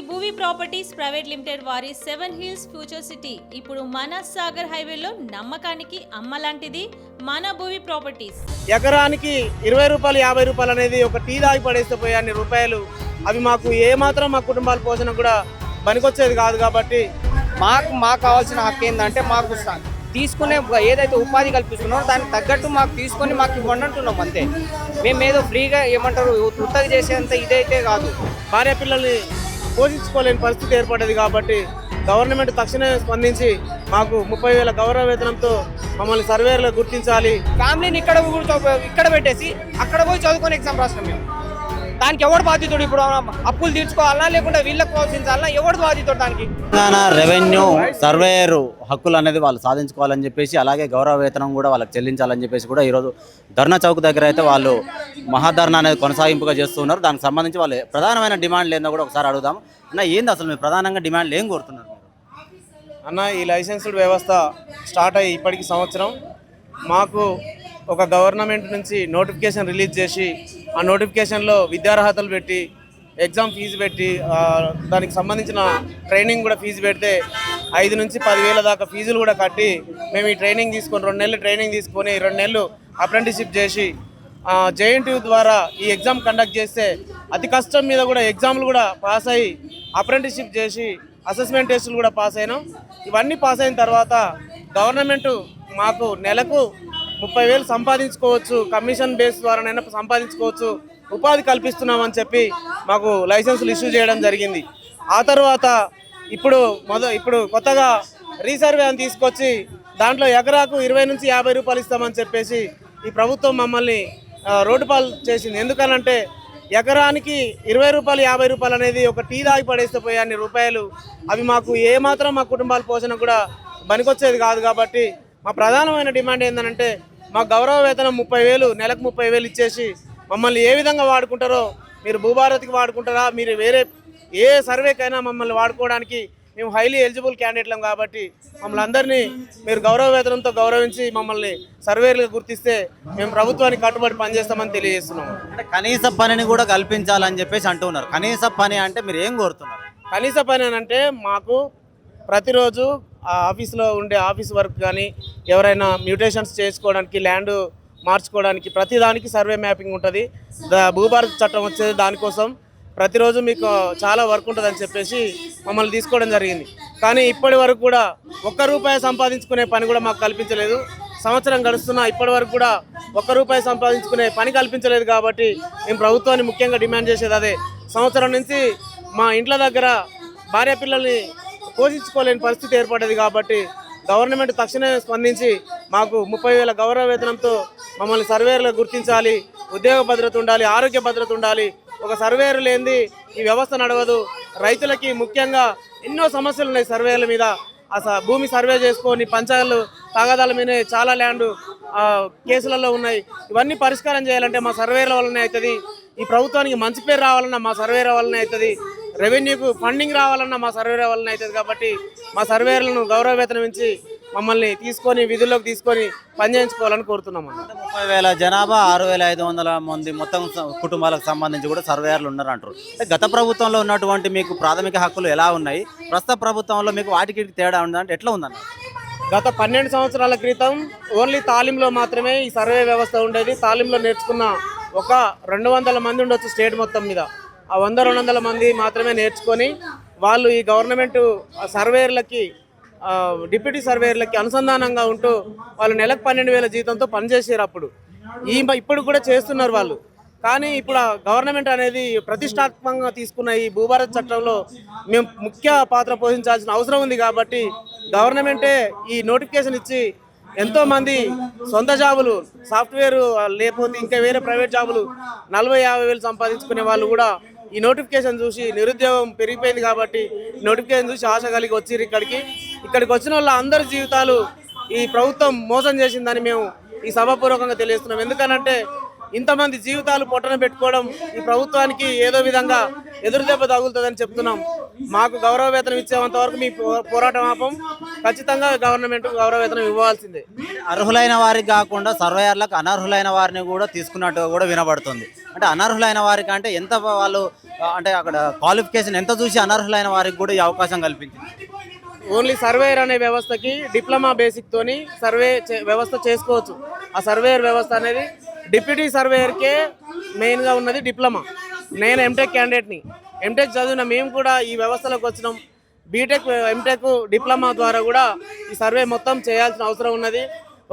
Bhuvi properties private limited వారి 7 hills future city ఇప్పుడు మన సాగర్ హైవేలో నమ్మకానికి అమ్మలాంటిది మన భూవి ప్రాపర్టీస్. ఎకరానికి 20 రూపాయలు 50 రూపాయలు అనేది ఒక టీ దాగి పడేస్తే పోయే అన్ని రూపాయలు అవి మాకు ఏమాత్రం మా కుటుంబాల పోషణ కూడా పనికొచ్చేది కాదు. కాబట్టి మాకు కావాల్సిన హక్కు ఏంటంటే మాకు తీసుకునే ఏదైతే ఉపాధి కల్పిస్తున్నారో దానికి తగ్గట్టు మాకు తీసుకొని మాకు ఇవ్వండి అంటున్నాం అంతే. మేము ఏదో ఫ్రీగా ఏమంటారు ఉత్తది చేసేంత ఇదైతే కాదు. భార్య పిల్లల్ని పోషించుకోలేని పరిస్థితి ఏర్పడ్డది. కాబట్టి గవర్నమెంట్ తక్షణమే స్పందించి మాకు 30,000 గౌరవ వేతనంతో మమ్మల్ని సర్వేలో గుర్తించాలి. ఫ్యామిలీని ఇక్కడ పెట్టేసి అక్కడ పోయి చదువుకొని ఎగ్జామ్ రాసినాం మేము. దానికి ఎవడు బాధ్యతడు? ఇప్పుడు అప్పులు తీర్చుకోవాలన్నా లేకుంటే వీళ్ళకి ప్రోత్సహించాలన్నా ఎవడు బాధ్యతడు దానికి? తెలంగాణ రెవెన్యూ సర్వేయర్ హక్కులు అనేది వాళ్ళు సాధించుకోవాలని చెప్పేసి, అలాగే గౌరవ వేతనం కూడా వాళ్ళకి చెల్లించాలని చెప్పేసి కూడా ఈరోజు ధర్నా చౌక్ దగ్గర అయితే వాళ్ళు మహాధర్నా అనేది కొనసాగింపుగా చేస్తున్నారు. దానికి సంబంధించి వాళ్ళు ప్రధానమైన డిమాండ్లు ఏందో కూడా ఒకసారి అడుగుదాం. అన్న, ఏంది అసలు మీరు ప్రధానంగా డిమాండ్లు ఏం కోరుతున్నారు? అన్న, ఈ లైసెన్స్డ్ వ్యవస్థ స్టార్ట్ అయ్యి ఇప్పటికి సంవత్సరం. మాకు ఒక గవర్నమెంట్ నుంచి నోటిఫికేషన్ రిలీజ్ చేసి ఆ నోటిఫికేషన్లో విద్యార్హతలు పెట్టి ఎగ్జామ్ ఫీజు పెట్టి దానికి సంబంధించిన ట్రైనింగ్ కూడా ఫీజు పెడితే 5 నుంచి 10,000 దాకా ఫీజులు కూడా కట్టి మేము ఈ ట్రైనింగ్ తీసుకొని 2 నెలలు ట్రైనింగ్ తీసుకొని 2 నెలలు అప్రెంటిస్షిప్ చేసి JNTU ద్వారా ఈ ఎగ్జామ్ కండక్ట్ చేస్తే అతి కష్టం మీద కూడా ఎగ్జామ్లు కూడా పాస్ అయ్యి అప్రెంటిస్షిప్ చేసి అసెస్మెంట్ టెస్టులు కూడా పాస్ అయినాం. ఇవన్నీ పాస్ అయిన తర్వాత గవర్నమెంట్ మాకు నెలకు 30,000 సంపాదించుకోవచ్చు, కమిషన్ బేస్ ద్వారానైనా సంపాదించుకోవచ్చు, ఉపాధి కల్పిస్తున్నామని చెప్పి మాకు లైసెన్సులు ఇష్యూ చేయడం జరిగింది. ఆ తర్వాత ఇప్పుడు కొత్తగా రీసర్వే అని తీసుకొచ్చి దాంట్లో ఎకరాకు 20 నుంచి 50 రూపాయలు ఇస్తామని చెప్పేసి ఈ ప్రభుత్వం మమ్మల్ని రోడ్డు పాలు చేసింది. ఎందుకనంటే ఎకరానికి 20 రూపాయలు 50 రూపాయలు అనేది ఒక టీ దాగి పడేస్తే పోయే అన్ని రూపాయలు అవి మాకు ఏమాత్రం మా కుటుంబాల పోషణ కూడా పనికొచ్చేది కాదు. కాబట్టి మా ప్రధానమైన డిమాండ్ ఏంటంటే మా గౌరవ వేతనం 30,000 నెలకు 30,000 ఇచ్చేసి మమ్మల్ని ఏ విధంగా వాడుకుంటారో, మీరు భూభారతికి వాడుకుంటారా, మీరు వేరే ఏ సర్వేకైనా మమ్మల్ని వాడుకోవడానికి మేము హైలీ ఎలిజిబుల్ క్యాండిడేట్లం. కాబట్టి మమ్మల్ని అందరినీ మీరు గౌరవ వేతనంతో గౌరవించి మమ్మల్ని సర్వేలుగా గుర్తిస్తే మేము ప్రభుత్వానికి కట్టుబడి పనిచేస్తామని తెలియజేస్తున్నాము. అంటే కనీస పనిని కూడా కల్పించాలని చెప్పేసి అంటున్నారు. కనీస పని అంటే మీరు ఏం కోరుతున్నారు? కనీస పని అని అంటే మాకు ప్రతిరోజు ఆఫీస్లో ఉండే ఆఫీస్ వర్క్ కానీ ఎవరైనా మ్యూటేషన్స్ చేసుకోవడానికి, ల్యాండ్ మార్చుకోవడానికి ప్రతిదానికి సర్వే మ్యాపింగ్ ఉంటుంది. భూభారతి చట్టం వచ్చేది దానికోసం. ప్రతిరోజు మీకు చాలా వర్క్ ఉంటుందని చెప్పేసి మమ్మల్ని తీసుకోవడం జరిగింది. కానీ ఇప్పటి వరకు కూడా ₹1 సంపాదించుకునే పని కూడా మాకు కల్పించలేదు. సంవత్సరం గడుస్తున్నా ఇప్పటి వరకు కూడా ₹1 సంపాదించుకునే పని కల్పించలేదు. కాబట్టి మేము ప్రభుత్వాన్ని ముఖ్యంగా డిమాండ్ చేసేది అదే. సంవత్సరం నుంచి మా ఇంట్ల దగ్గర భార్య పిల్లల్ని పోషించుకోలేని పరిస్థితి ఏర్పడ్డది. కాబట్టి గవర్నమెంట్ తక్షణమే స్పందించి మాకు 30,000 గౌరవ వేతనంతో మమ్మల్ని సర్వేలో గుర్తించాలి. ఉద్యోగ భద్రత ఉండాలి, ఆరోగ్య భద్రత ఉండాలి. ఒక సర్వేరు లేనిది ఈ వ్యవస్థ నడవదు. రైతులకి ముఖ్యంగా ఎన్నో సమస్యలు ఉన్నాయి సర్వేల మీద. భూమి సర్వే చేసుకొని పంచాయతీలు తగాదాల మీదే చాలా ల్యాండ్ కేసులలో ఉన్నాయి. ఇవన్నీ పరిష్కారం చేయాలంటే మా సర్వేల వల్లనే అవుతుంది. ఈ ప్రభుత్వానికి మంచి పేరు రావాలన్నా మా సర్వేల వల్లనే అవుతుంది. రెవెన్యూకు ఫండింగ్ రావాలన్నా మా సర్వేల వల్లనే అవుతుంది. కాబట్టి మా సర్వేలను గౌరవ వేతనం ఇచ్చి మమ్మల్ని తీసుకొని విధుల్లోకి తీసుకొని పనిచేయించుకోవాలని కోరుతున్నాము. 30,000 జనాభా, 6,500 మంది మొత్తం కుటుంబాలకు సంబంధించి కూడా సర్వేయర్లు ఉన్నారు అంటారు. గత ప్రభుత్వంలో ఉన్నటువంటి మీకు ప్రాథమిక హక్కులు ఎలా ఉన్నాయి, ప్రస్తుత ప్రభుత్వంలో మీకు వాటికి తేడా ఉందంటే ఎట్లా ఉందన్న? గత 12 సంవత్సరాల క్రితం ఓన్లీ తాలీంలో మాత్రమే ఈ సర్వే వ్యవస్థ ఉండేది. తాలీంలో నేర్చుకున్న ఒక 200 మంది ఉండొచ్చు స్టేట్ మొత్తం మీద. ఆ 100-200 మంది మాత్రమే నేర్చుకొని వాళ్ళు ఈ గవర్నమెంట్ సర్వేయర్లకి, డిప్యూటీ సర్వేయర్లకి అనుసంధానంగా ఉంటూ వాళ్ళు నెలకు 12,000 జీతంతో పనిచేసారు. అప్పుడు ఇప్పుడు కూడా చేస్తున్నారు వాళ్ళు. కానీ ఇప్పుడు గవర్నమెంట్ అనేది ప్రతిష్టాత్మకంగా తీసుకున్న ఈ భూభారత్ చట్టంలో మేము ముఖ్య పాత్ర పోషించాల్సిన అవసరం ఉంది. కాబట్టి గవర్నమెంటే ఈ నోటిఫికేషన్ ఇచ్చి ఎంతోమంది సొంత జాబులు, సాఫ్ట్వేర్ లేకపోతే ఇంకా వేరే ప్రైవేట్ జాబులు 40,000-50,000 సంపాదించుకునే వాళ్ళు కూడా ఈ నోటిఫికేషన్ చూసి నిరుద్యోగం పెరిగిపోయింది. కాబట్టి నోటిఫికేషన్ చూసి ఆశ కలిగి వచ్చిర్రు. ఇక్కడికి వచ్చిన వాళ్ళ అందరి జీవితాలు ఈ ప్రభుత్వం మోసం చేసిందని మేము ఈ సభాపూర్వకంగా తెలియజేస్తున్నాం. ఎందుకనంటే ఇంతమంది జీవితాలు పొట్టన పెట్టుకోవడం ఈ ప్రభుత్వానికి ఏదో విధంగా ఎదురుదెబ్బ తగులుతుందని చెప్తున్నాం. మాకు గౌరవ వేతనం ఇచ్చేంత వరకు మీ పోరాటం ఆపం. ఖచ్చితంగా గవర్నమెంట్ గౌరవ వేతనం ఇవ్వాల్సిందే. అర్హులైన వారికి కాకుండా సర్వేయర్లకు అనర్హులైన వారిని కూడా తీసుకున్నట్టుగా కూడా వినబడుతుంది. అంటే అనర్హులైన వారికి అంటే ఎంత వాళ్ళు అంటే అక్కడ క్వాలిఫికేషన్ ఎంత చూసి అనర్హులైన వారికి కూడా ఈ అవకాశం కల్పించింది. ఓన్లీ సర్వేయర్ అనే వ్యవస్థకి డిప్లొమా బేసిక్ తోని వ్యవస్థ చేసుకోవచ్చు. ఆ సర్వేయర్ వ్యవస్థ అనేది డిప్యూటీ సర్వేయర్కే మెయిన్గా ఉన్నది డిప్లొమా. నేను ఎంటెక్ క్యాండిడేట్ని. ఎంటెక్ చదివిన మేము కూడా ఈ వ్యవస్థలోకి వచ్చినాం. బీటెక్ ఎంటెక్ డిప్లొమా ద్వారా కూడా ఈ సర్వే మొత్తం చేయాల్సిన అవసరం ఉన్నది.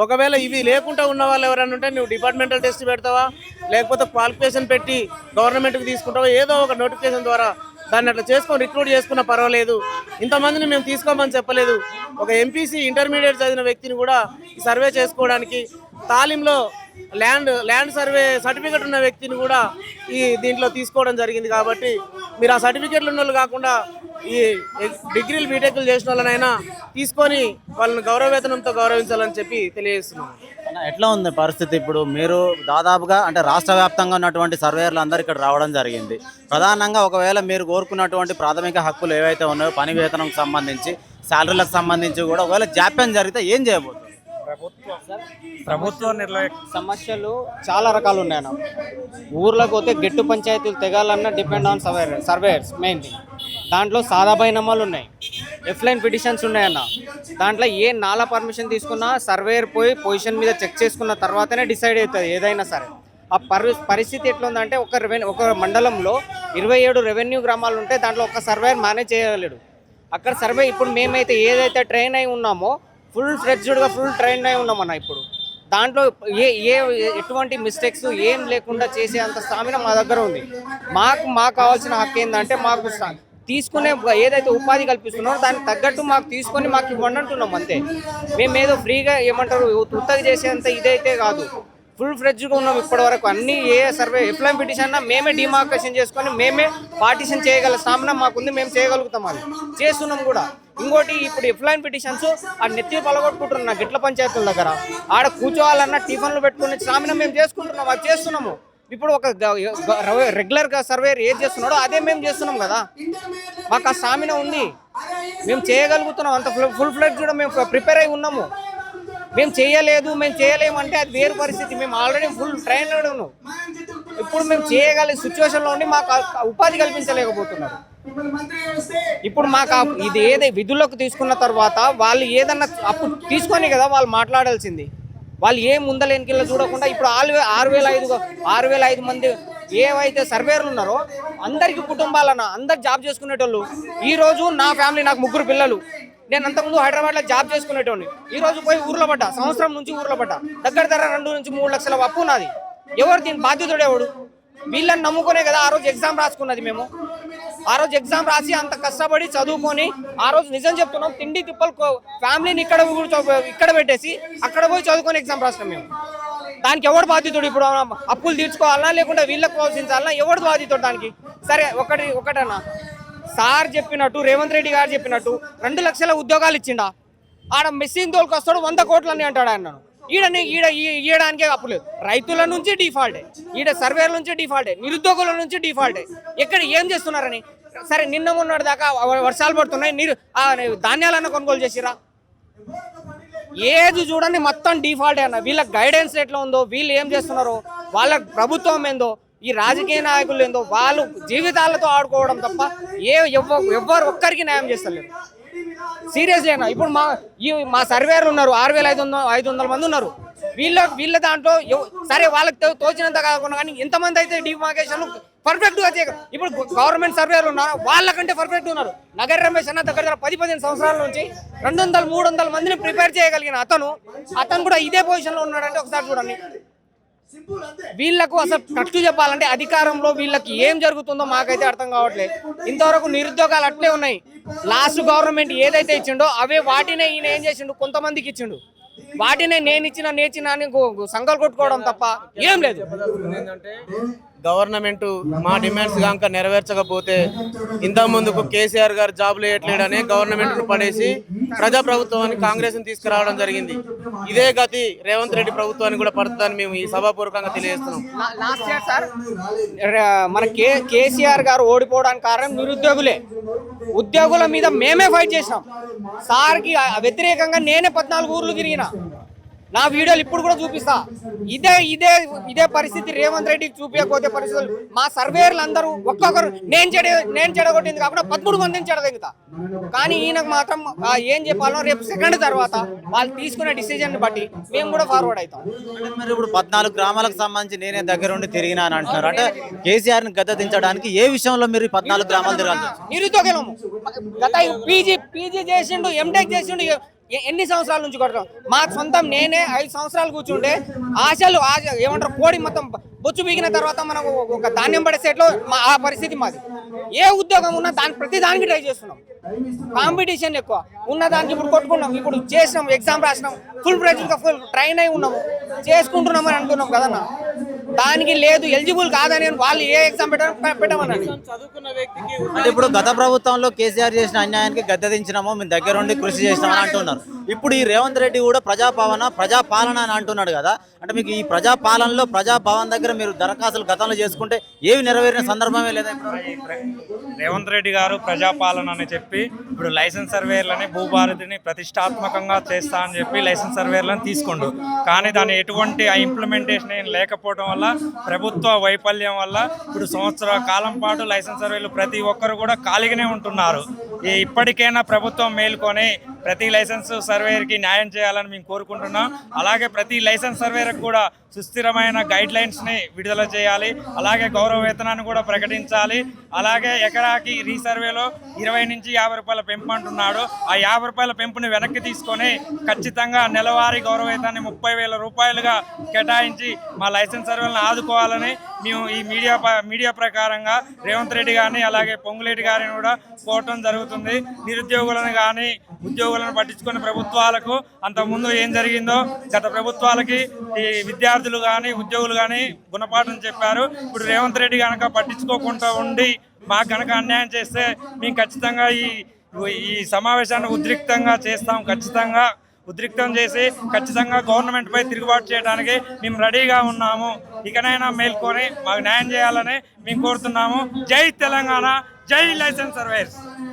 ఒకవేళ ఇవి లేకుండా ఉన్న వాళ్ళు ఎవరైనా ఉంటే నువ్వు డిపార్ట్మెంటల్ టెస్ట్ పెడతావా, లేకపోతే క్వాలిఫికేషన్ పెట్టి గవర్నమెంట్కి తీసుకుంటావా, ఏదో ఒక నోటిఫికేషన్ ద్వారా దాన్ని అట్లా చేసుకొని రిక్రూట్ చేసుకున్నా పర్వాలేదు. ఇంతమందిని మేము తీసుకోమని చెప్పలేదు. ఒక ఎంపీసీ ఇంటర్మీడియట్ చదివిన వ్యక్తిని కూడా ఈ సర్వే చేసుకోవడానికి, తాలీంలో ల్యాండ్ సర్వే సర్టిఫికెట్ ఉన్న వ్యక్తిని కూడా దీంట్లో తీసుకోవడం జరిగింది. కాబట్టి మీరు ఆ సర్టిఫికెట్లు ఉన్న వాళ్ళు కాకుండా ఈ డిగ్రీలు బీటెక్లు చేసిన వాళ్ళనైనా తీసుకొని వాళ్ళని గౌరవ వేతనంతో గౌరవించాలని చెప్పి తెలియజేస్తున్నాను. ఎట్లా ఉంది పరిస్థితి? ఇప్పుడు మీరు దాదాపుగా అంటే రాష్ట్ర వ్యాప్తంగా ఉన్నటువంటి సర్వేయర్లు అందరూ ఇక్కడ రావడం జరిగింది. ప్రధానంగా ఒకవేళ మీరు కోరుకున్నటువంటి ప్రాథమిక హక్కులు ఏవైతే ఉన్నాయో పని వేతనంకి సంబంధించి, శాలరీలకు సంబంధించి కూడా ఒకవేళ జాప్యం జరిగితే ఏం చేయబోతుంది? ప్రభుత్వ సమస్యలు చాలా రకాలు ఉన్నాయన్న. ఊర్లోకి పోతే గెట్టు పంచాయతీలు తెగాలన్నా డిపెండ్ ఆన్ సర్వేయర్స్ మెయిన్. దాంట్లో సాదా బైనామాలు ఉన్నాయి, ఎఫ్లైన్ పిటిషన్స్ ఉన్నాయన్న. దాంట్లో ఏ నాలా పర్మిషన్ తీసుకున్నా సర్వేయర్ పోయి పొజిషన్ మీద చెక్ చేసుకున్న తర్వాతనే డిసైడ్ అవుతుంది ఏదైనా సరే. ఆ పరిస్థితి ఎట్లా ఉందంటే ఒక మండలంలో 27 రెవెన్యూ గ్రామాలు ఉంటే దాంట్లో ఒక సర్వేయర్ మేనేజ్ చేయగలడు. అక్కడ సర్వే ఇప్పుడు మేమైతే ఏదైతే ట్రైన్ అయి ఉన్నామో ఫుల్ ఫ్లెడ్జ్డ్గా ఫుల్ ట్రైన్ అయి ఉన్నామన్న. ఇప్పుడు దాంట్లో ఎటువంటి మిస్టేక్స్ ఏం లేకుండా చేసే అంత స్టామినా మా దగ్గర ఉంది. మాకు కావాల్సిన హక్కు ఏంటంటే మాకు తీసుకునే ఏదైతే ఉపాధి కల్పిస్తున్నారో దానికి తగ్గట్టు మాకు తీసుకొని మాకు ఇవ్వండి అంటున్నాం అంతే. మేమేదో ఫ్రీగా ఏమంటారు ఉత్తగా చేసేంత ఇదైతే కాదు. ఫుల్ ఫ్లెడ్జ్గా ఉన్నాం ఇప్పటి వరకు. అన్ని ఏ సర్వే ఎఫ్లైన్ పిటిషన్ మేమే డిమార్కేషన్ చేసుకొని మేమే పార్టిషన్ చేయగల స్టామినా మాకుంది, మేము చేయగలుగుతాం. అది చేస్తున్నాం కూడా. ఇంకోటి ఇప్పుడు ఎఫ్లైన్ పిటిషన్స్ ఆ నెత్తి పలగొట్టుకుంటున్నాం గిట్ల పంచాయతీల దగ్గర. ఆడ కూర్చోవాలన్నా టిఫిన్లు పెట్టుకునే స్టామినా మేము చేసుకుంటున్నాం, అది చేస్తున్నాము. ఇప్పుడు ఒక రెగ్యులర్గా సర్వేయర్ ఏది చేస్తున్నాడో అదే మేము చేస్తున్నాం కదా. మాకు ఆ స్టామినా ఉంది, మేము చేయగలుగుతున్నాం. అంత ఫుల్ ఫ్లెడ్జ్ కూడా మేము ప్రిపేర్ అయి ఉన్నాము. మేము చేయలేము అంటే అది వేరు పరిస్థితి. మేము ఆల్రెడీ ఫుల్ ట్రైన్ ఉన్నాం. ఇప్పుడు మేము చేయగలిగే సిచ్యువేషన్లో ఉండి మాకు ఉపాధి కల్పించలేకపోతున్నారు. ఇప్పుడు మాకు ఇది ఏదైతే విధుల్లోకి తీసుకున్న తర్వాత వాళ్ళు ఏదన్నా అప్పుడు తీసుకొని కదా వాళ్ళు మాట్లాడాల్సింది. వాళ్ళు ఏ ముందలేనికిల్లా చూడకుండా ఇప్పుడు 6,500 మంది ఏవైతే సర్వేయర్లు ఉన్నారో అందరికీ కుటుంబాలన్న అందరు జాబ్ చేసుకునేటోళ్ళు. ఈరోజు నా ఫ్యామిలీ, నాకు 3 పిల్లలు. నేను అంతకుముందు హైదరాబాద్లో జాబ్ చేసుకునేటోని. ఈరోజు పోయి ఊర్లో పడ్డా, సంవత్సరం నుంచి ఊర్లో పడ్డా. దగ్గర 2 నుంచి 3 లక్షల అప్పు నాది. ఎవరు దీని బాధ్యతడు? ఎవడు? వీళ్ళని నమ్ముకునే కదా ఆ రోజు ఎగ్జామ్ రాసుకున్నది మేము. ఆ రోజు ఎగ్జామ్ రాసి అంత కష్టపడి చదువుకొని ఆ రోజు నిజం చెప్తున్నాం, తిండి తిప్పలు ఫ్యామిలీని ఇక్కడ పెట్టేసి అక్కడ పోయి చదువుకొని ఎగ్జామ్ రాసినాం మేము. దానికి ఎవడు బాధ్యతుడు? ఇప్పుడు అప్పులు తీర్చుకోవాలన్నా లేకుంటే వీళ్ళకి ప్రోత్సహించాలన్నా ఎవడు బాధ్యతుడు దానికి? సరే ఒకటన్నా సార్ చెప్పినట్టు, రేవంత్ రెడ్డి గారు చెప్పినట్టు 2 లక్షల ఉద్యోగాలు ఇచ్చిండా? ఆడ మెషిన్ తోలుకు వస్తాడు 100 కోట్లని అంటాడు ఆయన. ఈయడానికే అప్పులేదు. రైతుల నుంచి డిఫాల్టే, సర్వేల నుంచి డిఫాల్టే, నిరుద్యోగుల నుంచి డిఫాల్టే. ఎక్కడ ఏం చేస్తున్నారని? సరే నిన్న మొన్నటి దాకా వర్షాలు పడుతున్నాయి, ధాన్యాలన్నా కొనుగోలు చేసిరా? ఏది చూడండి మొత్తం డిఫాల్టే అన్న. వీళ్ళ గైడెన్స్ ఎట్లా ఉందో, వీళ్ళు ఏం చేస్తున్నారో, వాళ్ళ ప్రభుత్వం ఏందో, ఈ రాజకీయ నాయకులు ఏందో, వాళ్ళు జీవితాలతో ఆడుకోవడం తప్ప ఎవ్వరు ఒక్కరికి న్యాయం చేస్తలేరు. సీరియస్లీ అన్న. ఇప్పుడు మా సర్వేయర్లు ఉన్నారు, 6,500 మంది ఉన్నారు. వీళ్ళ దాంట్లో సరే వాళ్ళకి తోచినంత కాకుండా కానీ ఎంతమంది అయితే డిమార్కేషన్ పర్ఫెక్ట్గా చేయగలరు. ఇప్పుడు గవర్నమెంట్ సర్వేయర్లు ఉన్నారు, వాళ్ళకంటే పర్ఫెక్ట్ ఉన్నారు. నగర రమేష్ అన్న దగ్గర 10-15 సంవత్సరాల నుంచి 200-300 మందిని ప్రిపేర్ చేయగలిగిన అతను కూడా ఇదే పొజిషన్లో ఉన్నాడంటే ఒకసారి చూడండి. వీళ్ళకు అసలు కరెక్ట్ చెప్పాలంటే అధికారంలో వీళ్ళకి ఏం జరుగుతుందో మాకైతే అర్థం కావట్లేదు. ఇంతవరకు నిరుద్యోగాలు అట్లే ఉన్నాయి. లాస్ట్ గవర్నమెంట్ ఏదైతే ఇచ్చిండో అవే వాటినే ఈయన ఏం చేసిండు, కొంతమందికి ఇచ్చిండు. వాటినే నేనిచ్చిన అని సంఘాలు కొట్టుకోవడం తప్ప ఏం లేదు. ఏంటంటే గవర్నమెంట్ మా డిమాండ్స్ కనుక నెరవేర్చకపోతే ఇంత ముందుకు కేసీఆర్ గారు జాబులు వేయట్లేడని గవర్నమెంట్ను పడేసి ప్రజాప్రభుత్వాన్ని కాంగ్రెస్ని తీసుకురావడం జరిగింది. ఇదే గతి రేవంత్ రెడ్డి ప్రభుత్వాన్ని కూడా పడుతుందని మేము ఈ సభాపూర్వకంగా తెలియజేస్తున్నాం. లాస్ట్ ఇయర్ సార్ మన కేసీఆర్ గారు ఓడిపోవడానికి కారణం నిరుద్యోగులే. ఉద్యోగుల మీద మేమే ఫైట్ చేసినాం. సార్కి వ్యతిరేకంగా నేనే 14 ఊర్లు తిరిగిన. నా వీడియోలు ఇప్పుడు కూడా చూపిస్తా. ఇదే పరిస్థితి రేవంత్ రెడ్డికి చూపించకపోతే పరిస్థితులు మా సర్వేయర్లు అందరూ ఒక్కొక్కరు నేను చెడగొట్టింది కాకుండా 13 మందిని చెడదెగుతా. కానీ ఈయనకు మాత్రం ఏం చెప్పాలో రేపు సెకండ్ తర్వాత వాళ్ళు తీసుకునే డిసిజన్ బట్టి మేము కూడా ఫార్వర్డ్ అవుతాం. మరి ఇప్పుడు 14 గ్రామాలకు సంబంధించి నేనే దగ్గరుండి తిరిగినా అని అంటున్నారు. అంటే కేసీఆర్ని గద్దె దించడానికి ఏ విషయంలో మీరు 14 గ్రామాలు తిరగాలి? నిరుద్యోగులము గత పీజీ చేసిండు, ఎంటెక్ చేసిండు. ఎన్ని సంవత్సరాల నుంచి కొడతాం? మా సొంతం నేనే 5 సంవత్సరాలు కూర్చుంటే ఆశలు ఏమంటారు కోడి మొత్తం బొచ్చు బిగిన తర్వాత మనకు ఒక ధాన్యం పడే సెట్లో ఆ పరిస్థితి మాది. ఏ ఉద్యోగం ఉన్నా ప్రతి దానికి ట్రై చేస్తున్నాం. కాంపిటీషన్ ఎక్కువ ఉన్న దానికి ఇప్పుడు కొట్టుకున్నాం. ఇప్పుడు చేసినాం, ఎగ్జామ్ రాసినాం, ఫుల్ ప్రెజర్గా ఫుల్ ట్రైన్ అయి ఉన్నాము, చేసుకుంటున్నామని అంటున్నాం కదన్న. దానికి లేదు, ఎలిజిబుల్ కాదని వాళ్ళు ఏ ఎగ్జామ్ పెట్టమనండి. అంటే ఇప్పుడు గత ప్రభుత్వంలో కేసీఆర్ చేసిన అన్యాయానికి గద్దె దించినామో మేము దగ్గరుండి కృషి చేసినామని అంటున్నారు. ఇప్పుడు ఈ రేవంత్ రెడ్డి కూడా ప్రజాపాలన అని అంటున్నాడు కదా. అంటే మీకు ఈ ప్రజాపాలనలో ప్రజాభవన్ దగ్గర మీరు దరఖాస్తులు గతంలో చేసుకుంటే ఏవి నెరవేరిన సందర్భమే లేదా? రేవంత్ రెడ్డి గారు ప్రజాపాలన అని చెప్పి ఇప్పుడు లైసెన్స్ సర్వేర్లని భూభారతిని ప్రతిష్టాత్మకంగా చేస్తా అని చెప్పి లైసెన్స్ సర్వేర్లను తీసుకుండు. కానీ దాని ఎటువంటి ఇంప్లిమెంటేషన్ ఏం లేకపోవడం వల్ల, ప్రభుత్వ వైఫల్యం వల్ల ఇప్పుడు సంవత్సర కాలం పాటు లైసెన్స్ సర్వేలు ప్రతి ఒక్కరు కూడా ఖాళీగానే ఉంటున్నారు. ఇప్పటికైనా ప్రభుత్వం మేల్కొని ప్రతి లైసెన్స్ సర్వేకి న్యాయం చేయాలని మేము కోరుకుంటున్నాం. అలాగే ప్రతి లైసెన్స్ సర్వేలకు కూడా సుస్థిరమైన గైడ్ లైన్స్ని విడుదల చేయాలి. అలాగే గౌరవ వేతనాన్ని కూడా ప్రకటించాలి. అలాగే ఎకరాకి రీసర్వేలో 20 నుంచి 50 రూపాయల పెంపు అంటున్నాడు. ఆ 50 రూపాయల పెంపుని వెనక్కి తీసుకొని ఖచ్చితంగా నెలవారీ గౌరవ వేతనాన్ని 30,000 రూపాయలుగా కేటాయించి మా లైసెన్స్ సర్వేలను ఆదుకోవాలని మేము ఈ మీడియా ప్రకారంగా రేవంత్ రెడ్డి గారిని అలాగే పొంగులేటి గారిని కూడా కోరటం జరుగుతుంది. నిరుద్యోగులను కానీ ఉద్యోగులను పట్టించుకునే ప్రభుత్వాలకు అంతకుముందు ఏం జరిగిందో గత ప్రభుత్వాలకి ఈ విద్యార్థులు కానీ ఉద్యోగులు కానీ గుణపాఠం చెప్పారు. ఇప్పుడు రేవంత్ రెడ్డి కనుక పట్టించుకోకుండా ఉండి మాకు కనుక అన్యాయం చేస్తే మేము ఖచ్చితంగా ఈ సమావేశాన్ని ఉద్రిక్తం చేసి ఖచ్చితంగా గవర్నమెంట్పై తిరుగుబాటు చేయడానికి మేము రెడీగా ఉన్నాము. ఇకనైనా మేల్కొని మాకు న్యాయం చేయాలని మేము కోరుతున్నాము. జై తెలంగాణ, జై లైసెన్స్ సర్వేస్.